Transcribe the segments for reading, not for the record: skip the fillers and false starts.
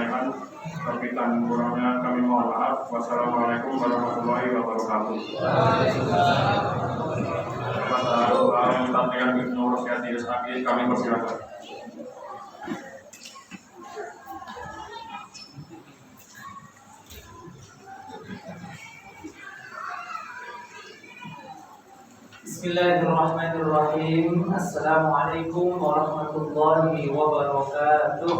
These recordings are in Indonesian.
sampaikan, tapi kan kurangnya kami mohon maaf. Wassalamualaikum warahmatullahi wabarakatuh. Kepada yang tampilkan Ibnu Rosyadi Istaqi, kami persilakan. Bismillahirrahmanirrahim. Assalamualaikum warahmatullahi wabarakatuh.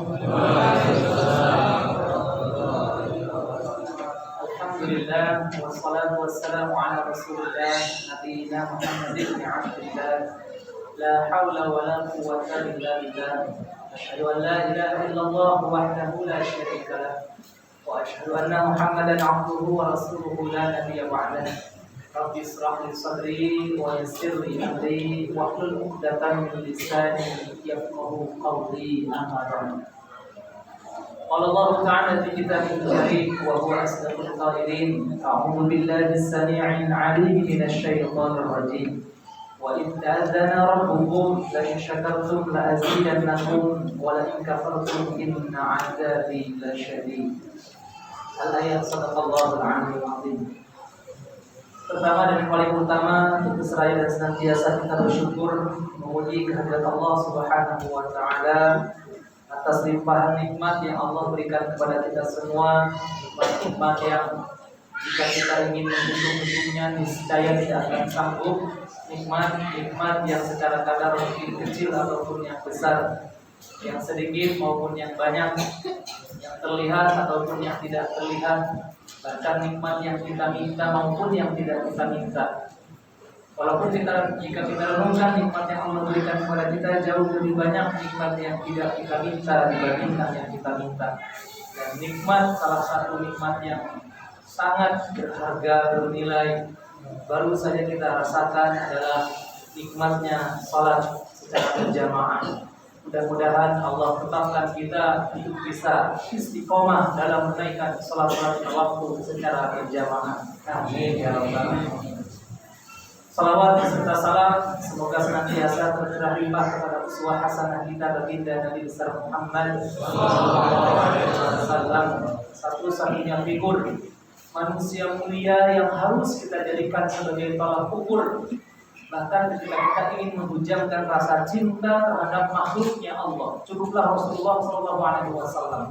Alhamdulillah wassalatu wassalamu ala Rasulillah nabiyina Muhammad ibn Abdillah. La haula wa la quwwata illa billah. Asyhadu an la ilaha illallah wahdahu la syarika lah. Wa asyhadu anna Muhammadan abduhu wa rasuluhu la nabiyya ba'dahu. Rabbi israh li sadri wa yassir li amri wahlul 'uqdatam min lisani yafqahu qawli. Amma ba'd. Qala Allah ta'ala fi kitabihil karim wa huwa asdaqul qa'ilin. A'udzu billahi as-sami'il 'alim minasy syaithanir rajim. Wa idh ta'adzana rabbukum la in syakartum la azidannakum wa la in kafartum inna 'adzabi lasyadid. Al-ayat sadaqallahul 'aliyyul 'azim. Pertama dan yang paling utama, tentu seraya dan senantiasa kita bersyukur memuji kehadirat Allah Subhanahu wa taala atas limpahan nikmat yang Allah berikan kepada kita semua, nikmat-nikmat yang jika kita ingin menghitung-hitungnya niscaya tidak akan sanggup, nikmat-nikmat yang secara kadar mungkin kecil ataupun yang besar, yang sedikit maupun yang banyak, yang terlihat ataupun yang tidak terlihat, bahkan nikmat yang kita minta maupun yang tidak kita minta. Walaupun jika kita renungkan nikmat yang Allah berikan kepada kita jauh lebih banyak nikmat yang tidak kita minta dibandingkan yang kita minta. Dan nikmat, salah satu nikmat yang sangat berharga, bernilai, baru saja kita rasakan adalah nikmatnya salat secara berjamaah. Mudah-mudahan Allah tetapkan kita untuk bisa istiqomah dalam menaikkan salat waktu secara berjamaah. Amin ya rabbal alamin. Salawat serta salam semoga senantiasa tercurah limpah kepada uswah hasanah kita baginda Nabi besar Muhammad sallallahu alaihi wasallam, satu-satunya figur manusia mulia yang harus kita jadikan sebagai tolak ukur. Bahkan ketika kita ingin menghujamkan rasa cinta terhadap makhluknya Allah, cukuplah Rasulullah SAW.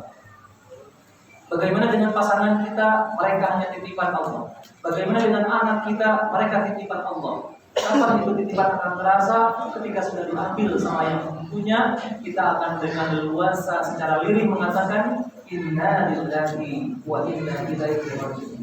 Bagaimana dengan pasangan kita, mereka hanya titipan Allah. Bagaimana dengan anak kita, mereka titipan Allah. Kapan itu titipan akan terasa? Ketika sudah diambil sama yang punya, kita akan dengan leluasa secara lirih mengatakan inna lillahi wa inna ilaihi raji'un.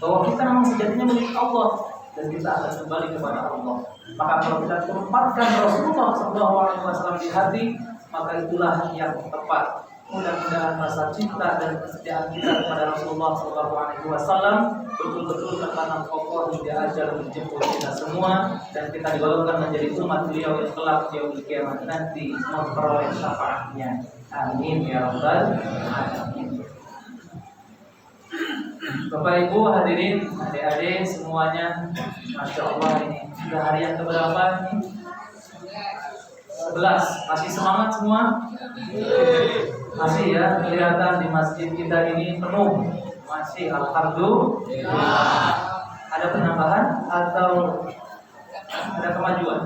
Bahwa kita memang sejatinya milik Allah dan kita akan kembali kepada Allah. Maka kalau kita tempatkan Rasulullah SAW di hati, maka itulah yang tepat. Mudah-mudahan rasa cinta dan kesetiaan kita kepada Rasulullah SAW betul-betul tertanam kokoh hingga ajal menjemput kita semua, dan kita digolongkan menjadi umat beliau yang kelak di yaumul kiamat nanti memperoleh syafaatnya. Amin ya rabbal alamin. Bapak Ibu hadirin, adik-adik semuanya, Masya Allah, ini sudah hari yang keberapa ini? 11. Masih semangat semua? Masih ya, kelihatan di masjid kita ini penuh. Masih, alhamdulillah. Ada penambahan atau ada kemajuan?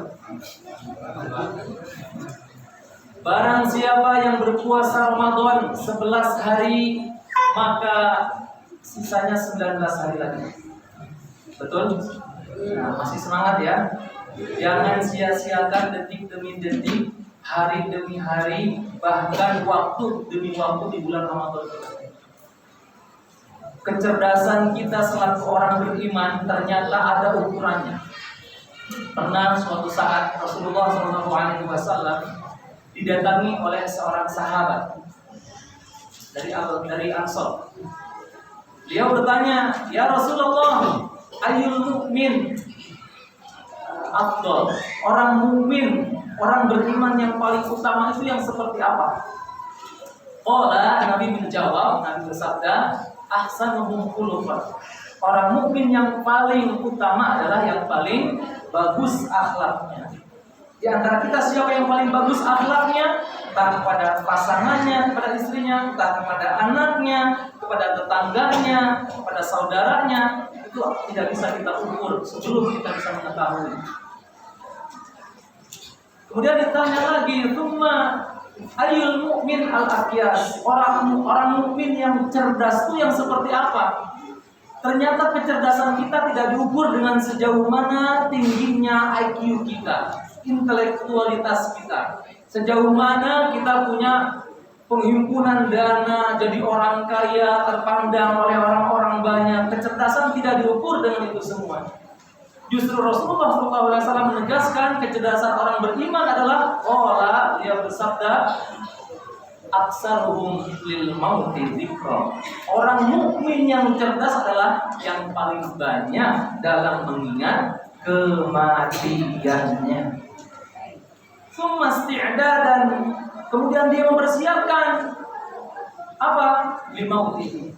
Barang siapa yang berpuasa Ramadan 11 hari, maka sisanya 19 hari lagi. Betul? Nah, masih semangat ya. Jangan sia-siakan detik demi detik, hari demi hari, bahkan waktu demi waktu di bulan Ramadan. Kecerdasan kita selaku orang beriman ternyata ada ukurannya. Pernah suatu saat Rasulullah SAW didatangi oleh seorang sahabat dari Ansor. Dia bertanya, "Ya Rasulullah, ayyul mu'min afdal?" Orang mukmin, orang beriman yang paling utama itu yang seperti apa? Qala, Nabi menjawab, Nabi bersabda, ahsanuhum khuluqan. Orang mukmin yang paling utama adalah yang paling bagus akhlaknya. Di antara kita siapa yang paling bagus akhlaknya, entah kepada pasangannya, kepada istrinya, entah kepada anaknya, kepada tetangganya, kepada saudaranya, itu tidak bisa kita ukur sebelum kita bisa mengetahui. Kemudian ditanya lagi, "Tsumma ayul mu'min al-aqyas?" Orang mukmin yang cerdas itu yang seperti apa? Ternyata kecerdasan kita tidak diukur dengan sejauh mana tingginya IQ kita, intelektualitas kita. Sejauh mana kita punya penghimpunan dana, jadi orang kaya, terpandang oleh orang-orang banyak. Kecerdasan tidak diukur dengan itu semua. Justru Rasulullah SAW menegaskan kecerdasan orang beriman adalah dia bersabda, "Aksaruhum lil mauti dzikra." Orang mukmin yang cerdas adalah yang paling banyak dalam mengingat kematiannya. Dan kemudian dia mempersiapkan apa? Limauti,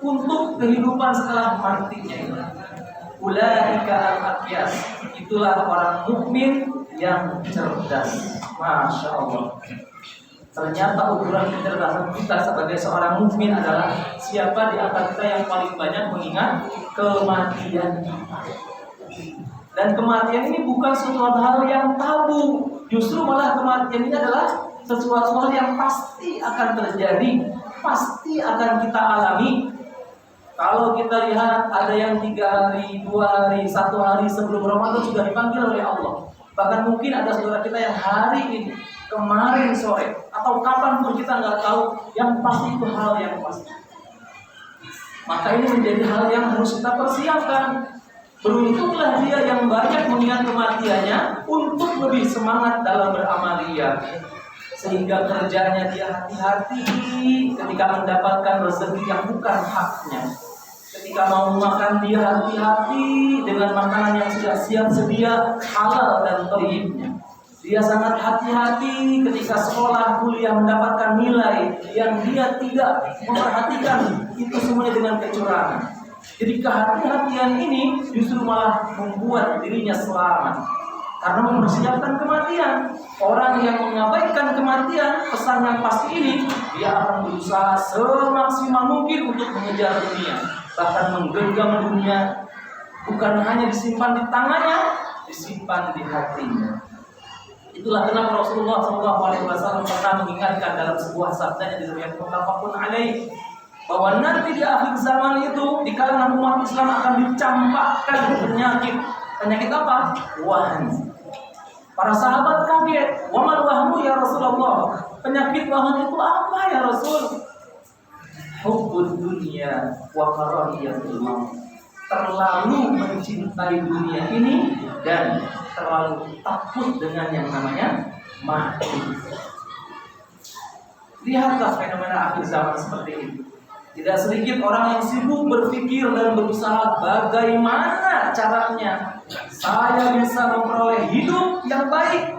untuk kehidupan setelah matinya. Ulaika al-aqyas, itulah orang mukmin yang cerdas. Masya Allah. Ternyata ukuran kecerdasan kita sebagai seorang mukmin adalah siapa di antara kita yang paling banyak mengingat kematian kita. Dan kematian ini bukan sesuatu hal yang tabu, justru malah kematian ini adalah sesuatu hal yang pasti akan terjadi, pasti akan kita alami. Kalau kita lihat ada yang 3 hari, 2 hari, 1 hari sebelum Ramadan sudah dipanggil oleh Allah. Bahkan mungkin ada saudara kita yang hari ini, kemarin sore, atau kapanpun kita nggak tahu, yang pasti itu hal yang pasti. Maka ini menjadi hal yang harus kita persiapkan. Beruntunglah dia yang banyak mengingat kematiannya untuk lebih semangat dalam beramaliyah. Sehingga kerjanya dia hati-hati ketika mendapatkan rezeki yang bukan haknya. Ketika mau makan dia hati-hati dengan makanan yang sudah siap sedia, halal dan thayyibnya. Dia sangat hati-hati ketika sekolah, kuliah mendapatkan nilai yang dia tidak memperhatikan itu semuanya dengan kecurangan. Jadi kehati-hatian ini justru malah membuat dirinya selamat karena mempersiapkan kematian. Orang yang mengabaikan kematian, pesan yang pasti ini, dia akan berusaha semaksimal mungkin untuk mengejar dunia, bahkan menggenggam dunia, bukan hanya disimpan di tangannya, disimpan di hatinya. Itulah kenapa Rasulullah SAW pernah mengingatkan dalam sebuah sabdanya di riwayat muttafaqun alaih, bahwa nanti di akhir zaman itu di kalangan umat Islam akan dicampakkan penyakit. Penyakit apa? Wahan. Para sahabat kaget. Wa mal wahmu ya Rasulullah? Penyakit wahan itu apa ya Rasul? Hubbud dunya wa karahiyatul maut. Terlalu mencintai dunia ini dan terlalu takut dengan yang namanya mati. Lihatlah fenomena akhir zaman seperti ini. Tidak sedikit orang yang sibuk berpikir dan berusaha bagaimana caranya saya bisa memperoleh hidup yang baik,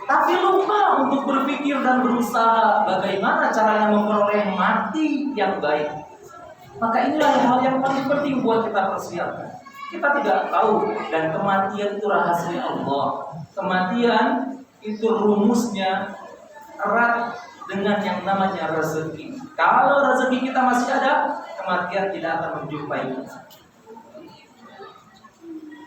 tapi lupa untuk berpikir dan berusaha bagaimana caranya memperoleh mati yang baik. Maka inilah hal yang paling penting buat kita persiapkan. Kita tidak tahu, dan kematian itu rahasia Allah. Kematian itu rumusnya erat dengan yang namanya rezeki. Kalau rezeki kita masih ada, kematian tidak akan menjumpai kita.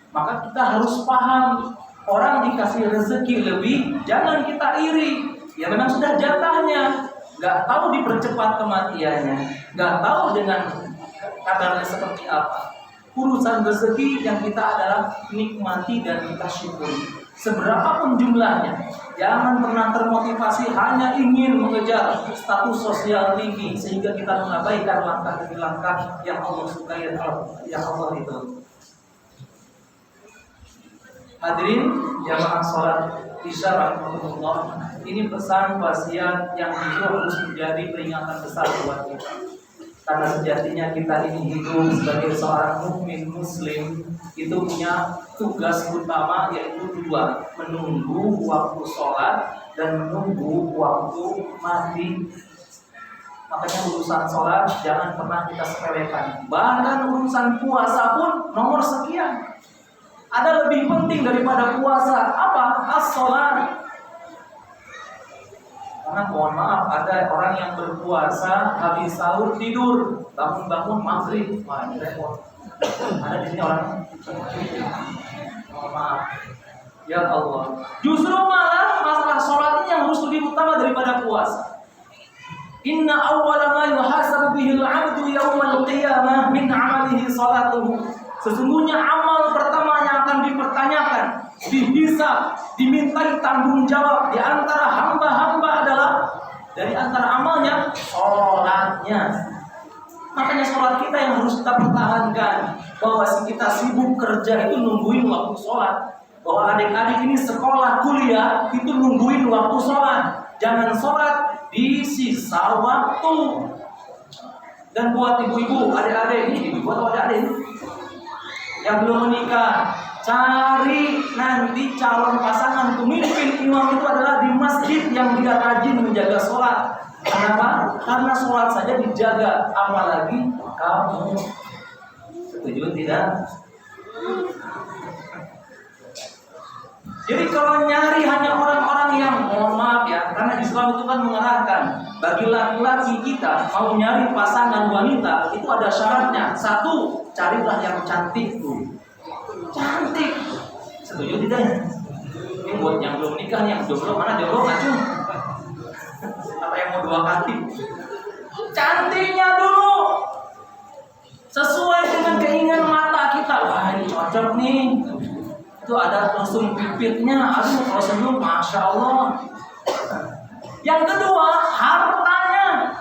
Maka kita harus paham, orang dikasih rezeki lebih, jangan kita iri. Ya memang sudah jatahnya, nggak tahu dipercepat kematiannya, nggak tahu dengan kabarnya seperti apa. Urusan rezeki yang kita adalah nikmati dan kita syukuri. Seberapapun jumlahnya, jangan pernah termotivasi hanya ingin mengejar status sosial tinggi sehingga kita mengabaikan langkah demi langkah yang Allah sukai dan yang Allah ridhoi. Hadirin jamaah sholat Isya rahimahullah, ini pesan wasiat yang itu harus menjadi peringatan besar buat kita. Karena sejatinya kita ini hidup sebagai seorang mukmin muslim itu punya tugas utama, yaitu 2, menunggu waktu sholat dan menunggu waktu mati. Makanya urusan sholat jangan pernah kita sepelekan. Bahkan urusan puasa pun nomor sekian. Ada lebih penting daripada puasa. Apa? As-sholat. Karena mohon maaf, ada orang yang berpuasa habis sahur tidur, bangun-bangun maghrib. Wah, ini repot. Ada di sini orang. Mohon maaf. Ya Allah. Justru malah masalah sholat ini yang harus lebih utama daripada puasa. Inna awwala ma yuhasabu bihi al-'abdu yawmal qiyamah min 'amalihi salatuhu. Sesungguhnya amal pertama yang akan dipertanyakan, dihisab, dimintai tanggung jawab di antara hamba-hamba adalah dari antara amalnya sholatnya. Makanya sholat kita yang harus kita pertahankan. Bahwa kita sibuk kerja itu nungguin waktu sholat. Bahwa adik-adik ini sekolah, kuliah itu nungguin waktu sholat. Jangan sholat di sisa waktu. Dan buat ibu-ibu, adik-adik ini, ibu atau adik-adik yang belum menikah, cari nanti calon pasangan pemimpin imam itu adalah di masjid yang dia rajin menjaga sholat. Kenapa? Karena sholat saja dijaga, apalagi kamu. Setuju tidak? Jadi kalau nyari hanya orang-orang yang, mohon maaf ya, karena Islam itu kan mengarahkan bagi laki-laki kita mau nyari pasangan wanita itu ada syaratnya. Satu, carilah yang cantik tuh. Cantik. Setuju tidak? Ini buat yang belum nikah nih, yang jomblo mana jomblo ngacung? Apa yang mau 2 kali? Cantiknya dulu. Sesuai dengan keinginan mata kita. Wah, ini cocok nih. Itu ada langsung pipitnya, aduh kalau senyum masya Allah. Yang kedua, hartanya.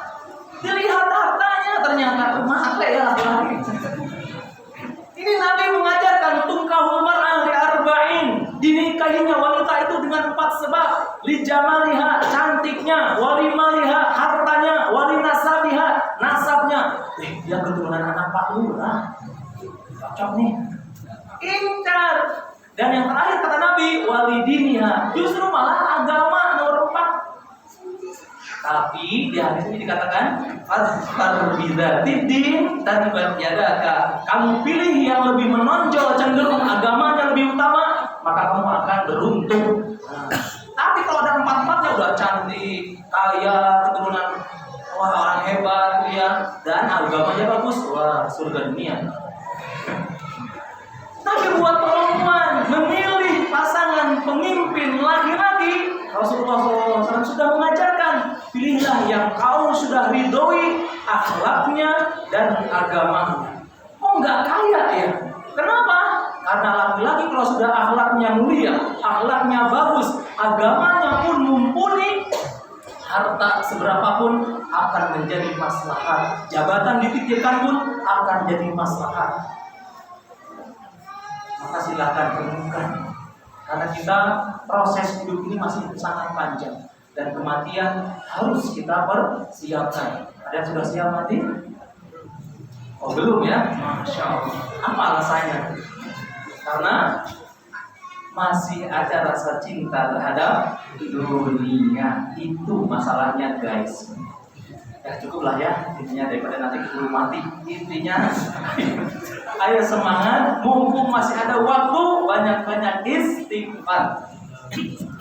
Dilihat hartanya, ternyata matre ya laki-laki. Ini Nabi mengajarkan tungkahul mar'ah li arba'in. Dinikahinya wanita itu dengan 4 sebab. Li jamaliha, cantiknya, wali maliha, hartanya, wali nasabiha, nasabnya. Dia keturunan anak Pak Lurah. Cocok nih. Incar. Dan yang terakhir kata Nabi, walidiniha, justru malah agama nomor 4. Tapi di hadis ini dikatakan, fastar bidzatid taribat yadaka. Kamu pilih yang lebih menonjol, cenderung agamanya lebih utama, maka kamu akan beruntung. Tapi kalau ada 4-4-nya udah cantik, kaya, keturunan wah orang hebat ya, dan agamanya bagus, wah surga dunia. Tapi buat perempuan memilih pasangan pemimpin laki-laki, Rasulullah SAW sudah mengajarkan, pilihlah yang kau sudah ridhoi akhlaknya dan agamanya. Oh nggak kaya ya? Kenapa? Karena laki-laki kalau sudah akhlaknya mulia, akhlaknya bagus, agamanya pun mumpuni, harta seberapapun akan menjadi maslahat. Jabatan dititipkan pun akan jadi maslahat. Maka silakan temukan, karena kita proses hidup ini masih sangat panjang dan kematian harus kita persiapkan. Ada yang sudah siap mati? Oh belum ya? Masya Allah. Apa alasannya? Karena masih ada rasa cinta terhadap dunia. Itu masalahnya guys. Ya cukuplah ya, intinya daripada nanti keburu mati. Intinya ayo semangat, mumpung masih ada waktu, banyak-banyak istighfar.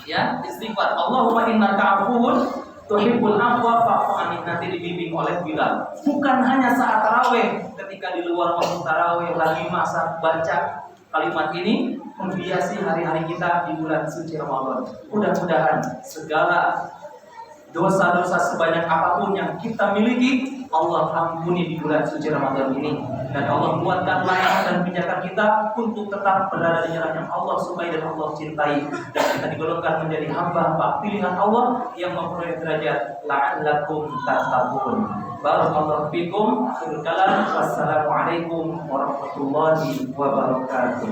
Ya, istighfar. Allahumma innaka afuwun tuhibbul afwa fa'fu anni, nanti dibimbing oleh Bilal. Bukan hanya saat tarawih, ketika di luar waktu tarawih lagi masa baca kalimat ini menghiasi hari-hari kita di bulan suci Ramadan. Mudah-mudahan segala dosa-dosa sebanyak apapun yang kita miliki Allah ampuni di bulan suci Ramadan ini, dan Allah buatkan langkah dan pijakan kita untuk tetap berada di jalan yang Allah sukai dan Allah cintai, dan kita digolongkan menjadi hamba-hamba pilihan Allah yang memperoleh derajat la'allakum tattaqun. Barakallahu fikum. Akhirul kalam, wassalamualaikum warahmatullahi wabarakatuh.